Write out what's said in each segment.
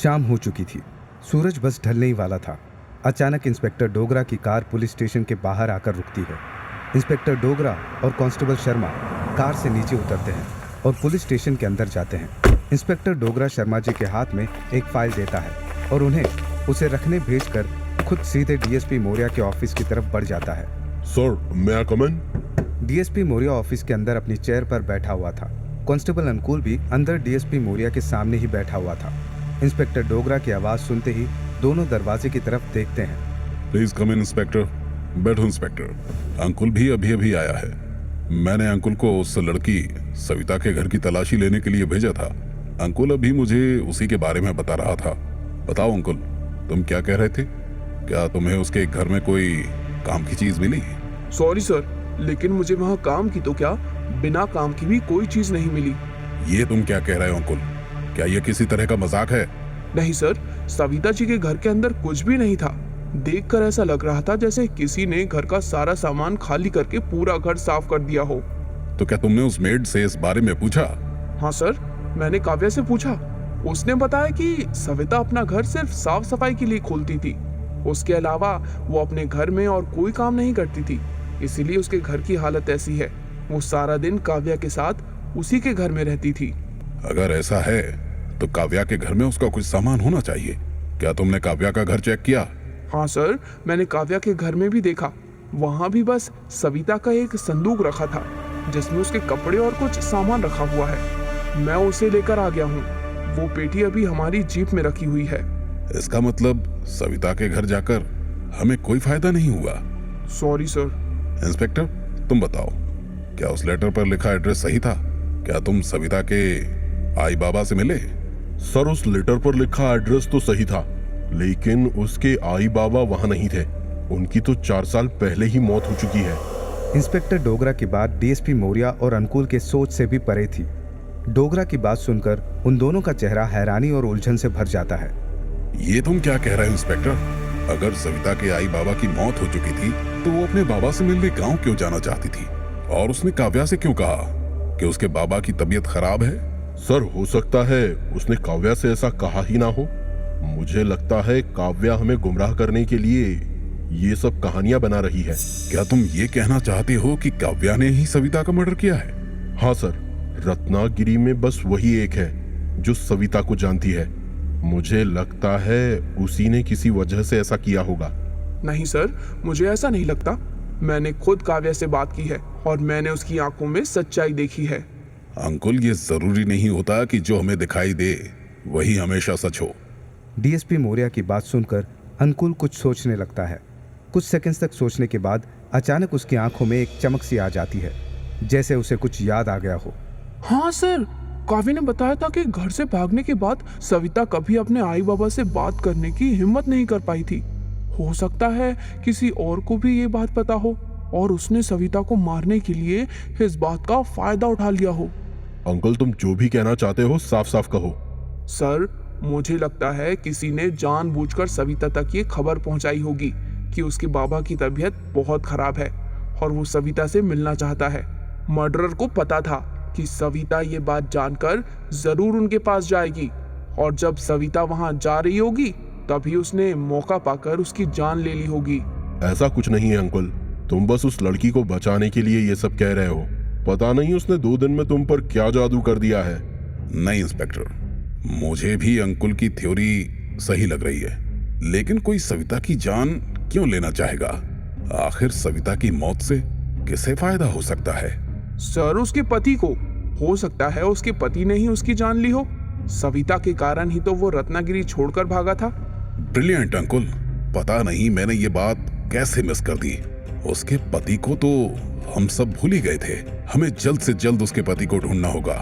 शाम हो चुकी थी। सूरज बस ढलने ही वाला था। अचानक इंस्पेक्टर डोगरा की कार पुलिस स्टेशन के बाहर आकर रुकती है। इंस्पेक्टर डोगरा और कांस्टेबल शर्मा कार से नीचे उतरते हैं और पुलिस स्टेशन के अंदर जाते हैं। इंस्पेक्टर डोगरा शर्मा जी के हाथ में एक फाइल देता है और उन्हें उसे रखने भेजकर खुद सीधे डीएसपी मौर्य के ऑफिस की तरफ बढ़ जाता है। Sir, may I come in? DSP Maurya office के अंदर अपनी चेयर पर बैठा हुआ था। कांस्टेबल अंकुल भी अंदर डीएसपी मौर्य के सामने ही बैठा हुआ था। इंस्पेक्टर डोगरा की आवाज सुनते ही दोनों दरवाजे की तरफ देखते हैं। Please come in inspector. बैठो इंस्पेक्टर। अंकुल भी अभी अभी आया है। मैंने अंकुल को उस लड़की सविता के घर की तलाशी लेने के लिए भेजा था। अंकुल अभी मुझे उसी के बारे में बता रहा था। बताओ अंकुल, तुम क्या कह रहे थे? क्या तुम्हें उसके घर में कोई काम की चीज मिली? सॉरी सर, लेकिन मुझे वहाँ काम की तो क्या, बिना काम की भी कोई चीज नहीं मिली। ये तुम क्या कह रहे हो अंकुल? क्या ये किसी तरह का मजाक है? नहीं सर, सविता जी के घर के अंदर कुछ भी नहीं था। देखकर ऐसा लग रहा था जैसे किसी ने घर का सारा सामान खाली करके पूरा घर साफ कर दिया हो। तो क्या तुमने उस मेड से इस बारे में पूछा? हाँ सर, मैंने काव्या से पूछा। उसने बताया कि सविता अपना घर सिर्फ साफ सफाई के लिए खोलती थी। उसके अलावा वो अपने घर में और कोई काम नहीं करती थी, इसीलिए उसके घर की हालत ऐसी है। वो सारा दिन काव्या के साथ उसी के घर में रहती थी। अगर ऐसा है तो काव्या के घर में उसका कुछ सामान होना चाहिए। क्या तुमने काव्या का घर चेक किया? हाँ सर, मैंने काव्या के घर में भी देखा। वहाँ भी बस सविता का एक संदूक रखा था जिसमें उसके कपड़े और कुछ सामान रखा हुआ है। मैं उसे लेकर आ गया हूँ। वो पेटी अभी हमारी जीप में रखी हुई है। इसका मतलब सविता के घर जाकर हमें कोई फायदा नहीं हुआ। Sorry sir. इंस्पेक्टर, तुम बताओ, क्या उस लेटर पर लिखा एड्रेस सही था? क्या तुम सविता के आई बाबा से मिले? सर, उस लेटर पर लिखा एड्रेस तो सही था, लेकिन उसके आई बाबा वहाँ नहीं थे। उनकी तो 4 साल पहले ही मौत हो चुकी है। इंस्पेक्टर डोगरा की बात डीएसपी मौर्य और अंकुल के सोच से भी परे थी। डोगरा की बात सुनकर उन दोनों का चेहरा हैरानी और उलझन से भर जाता है। ये तुम क्या कह रहे हो इंस्पेक्टर? अगर सविता के आई बाबा की मौत हो चुकी थी तो वो अपने बाबा से मिलने गांव क्यों जाना चाहती थी? और उसने काव्या से क्यों कहा कि उसके बाबा की तबीयत खराब है? सर, हो सकता है उसने काव्या से ऐसा कहा ही ना हो। मुझे लगता है काव्या हमें गुमराह करने के लिए ये सब कहानियां बना रही है। क्या तुम ये कहना चाहते हो कि काव्या ने ही सविता का मर्डर किया है? हाँ सर, रत्नागिरी में बस वही एक है जो सविता को जानती है। मुझे लगता है उसी ने किसी वजह से ऐसा किया होगा। नहीं सर, मुझे ऐसा नहीं लगता। मैंने खुद काव्या से बात की है और मैंने उसकी आंखों में सच्चाई देखी है। अंकुल, ये जरूरी नहीं होता कि जो हमें दिखाई दे वही हमेशा सच हो। डीएसपी मौर्य की बात सुनकर अंकुल कुछ सोचने लगता है। कुछ सेकंड्स तक सोचने के बाद अचानक उसकी आंखों में एक चमक सी आ जाती है, जैसे उसे कुछ याद आ गया हो। हाँ सर, काव्या ने बताया था कि घर से भागने के बाद सविता कभी अपने आई बाबा से बात करने की हिम्मत नहीं कर पाई थी। हो सकता है किसी और को भी ये बात पता हो और उसने सविता को मारने के लिए इस बात का फायदा उठा लिया हो। अंकल, तुम जो भी कहना चाहते हो साफ साफ कहो। सर, मुझे लगता है किसी ने जानबूझकर सविता तक ये खबर पहुंचाई होगी कि उसके बाबा की तबीयत बहुत खराब है और वो सविता से मिलना चाहता है। मर्डरर को पता था कि सविता ये बात जानकर जरूर उनके पास जाएगी और जब सविता वहां जा रही होगी तभी उसने मौका पाकर उसकी जान ले ली होगी। ऐसा कुछ नहीं है अंकल, तुम बस उस लड़की को बचाने के लिए ये सब कह रहे हो। पता नहीं उसने 2 दिन में तुम पर क्या जादू कर दिया है। नहीं इंस्पेक्टर, मुझे भी अंकुल की थ्योरी सही लग रही है, लेकिन कोई सविता की जान क्यों लेना चाहेगा? आखिर सविता की मौत से किसे फायदा हो सकता है? सर, उसके पति को। हो सकता है उसके पति ने ही उसकी जान ली हो। सविता के कारण ही तो वो रत्नागिरी छोड़कर भागा था। ब्रिलियंट अंकुल, पता नहीं मैंने ये बात कैसे मिस कर दी। उसके पति को तो हम सब भूल ही गए थे। हमें जल्द से जल्द उसके पति को ढूंढना होगा।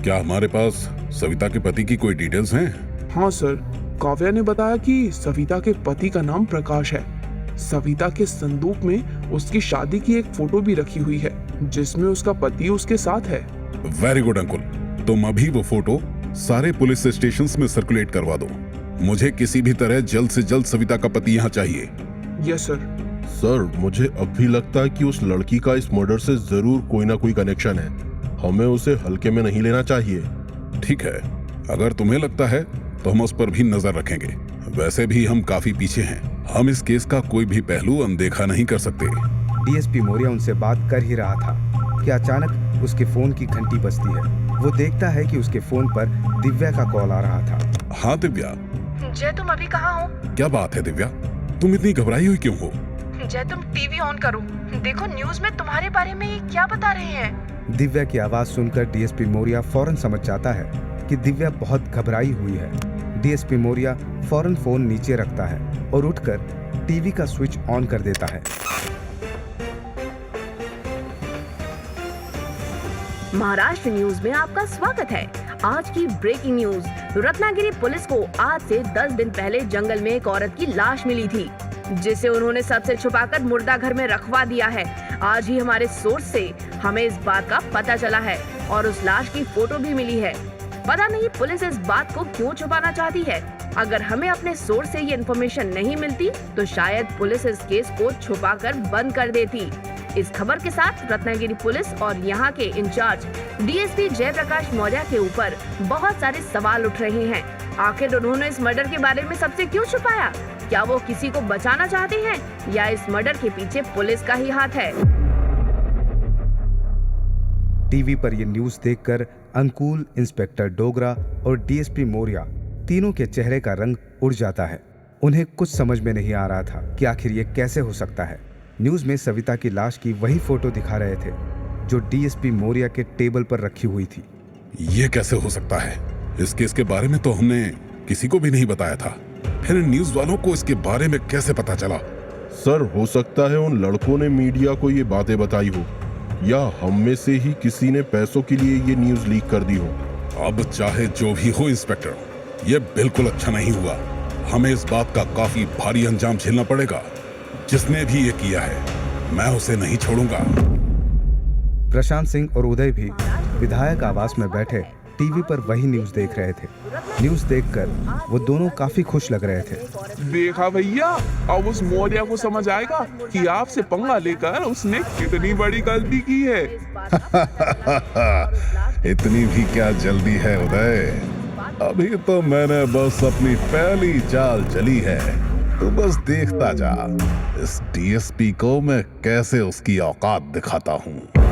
क्या हमारे पास सविता के पति की कोई डिटेल्स हैं? हाँ सर, काव्या ने बताया कि सविता के पति का नाम प्रकाश है। सविता के संदूक में उसकी शादी की एक फोटो भी रखी हुई है जिसमें उसका पति उसके साथ है। वेरी गुड अंकुल, तुम अभी वो फोटो सारे पुलिस स्टेशंस में सर्कुलेट करवा दो। मुझे किसी भी तरह जल्द से जल्द सविता का पति यहाँ चाहिए। Yes sir. सर, मुझे अब भी लगता है कि उस लड़की का इस मर्डर से जरूर कोई ना कोई कनेक्शन है। हमें उसे हल्के में नहीं लेना चाहिए। ठीक है, अगर तुम्हें लगता है तो हम उस पर भी नजर रखेंगे। वैसे भी हम काफी पीछे हैं, हम इस केस का कोई भी पहलू अनदेखा नहीं कर सकते। डीएसपी मौर्य उनसे बात कर ही रहा था कि अचानक उसके फोन की घंटी बजती है। वो देखता है कि उसके फोन पर दिव्या का कॉल आ रहा था। हाँ दिव्या। जय, तुम अभी कहाँ हो? क्या बात है दिव्या, तुम इतनी घबराई हुई क्यों हो? जय, तुम टीवी ऑन करो, देखो न्यूज में तुम्हारे बारे में ये क्या बता रहे हैं। दिव्या की आवाज सुनकर डीएसपी मौर्य फौरन समझ जाता है कि दिव्या बहुत घबराई हुई है। डीएसपी मौर्य फौरन फोन नीचे रखता है और उठकर टीवी का स्विच ऑन कर देता है। महाराष्ट्र न्यूज में आपका स्वागत है। आज की ब्रेकिंग न्यूज, रत्नागिरी पुलिस को आज से 10 दिन पहले जंगल में एक औरत की लाश मिली थी, जिसे उन्होंने सबसे छुपाकर मुर्दा घर में रखवा दिया है। आज ही हमारे सोर्स से हमें इस बात का पता चला है और उस लाश की फोटो भी मिली है। पता नहीं पुलिस इस बात को क्यों छुपाना चाहती है। अगर हमें अपने सोर्स से ये इन्फॉर्मेशन नहीं मिलती तो शायद पुलिस इस केस को छुपाकर बंद कर देती। इस खबर के साथ रत्नागिरी पुलिस और यहाँ के इंचार्ज डीएसपी जयप्रकाश मौर्य के ऊपर बहुत सारे सवाल उठ रहे हैं। आखिर उन्होंने इस मर्डर के बारे में सबसे क्यों छुपाया? क्या वो किसी को बचाना चाहते हैं या इस मर्डर के पीछे पुलिस का ही हाथ है? टीवी पर ये न्यूज देखकर अंकुल, इंस्पेक्टर डोगरा और डीएसपी मौर्य तीनों के चेहरे का रंग उड़ जाता है। उन्हें कुछ समझ में नहीं आ रहा था कि आखिर ये कैसे हो सकता है। न्यूज में सविता की लाश की वही फोटो दिखा रहे थे जो डीएसपी मौर्य के टेबल पर रखी हुई थी। ये कैसे हो सकता है? इस केस के बारे में तो हमने किसी को भी नहीं बताया था, फिर न्यूज वालों को इसके बारे में कैसे पता चला? सर, हो सकता है उन लड़कों ने मीडिया को ये बातें बताई हो, या हम में से ही किसी ने पैसों के लिए ये न्यूज लीक कर दी हो। अब चाहे जो भी हो इंस्पेक्टर, ये बिल्कुल अच्छा नहीं हुआ। हमें इस बात का काफी भारी अंजाम झेलना पड़ेगा। जिसने भी ये किया है मैं उसे नहीं छोड़ूंगा। प्रशांत सिंह और उदय भी विधायक आवास में बैठे टीवी पर वही न्यूज देख रहे थे। न्यूज देखकर वो दोनों काफी खुश लग रहे थे। देखा भैया, अब उस मौर्य को समझ आएगा कि आपसे पंगा लेकर उसने कितनी बड़ी गलती की है। इतनी भी क्या जल्दी है उदय? अभी तो मैंने बस अपनी पहली चाल चली है, तू बस देखता जा। इस डीएसपी को मैं कैसे उसकी औकात दिखाता हूँ।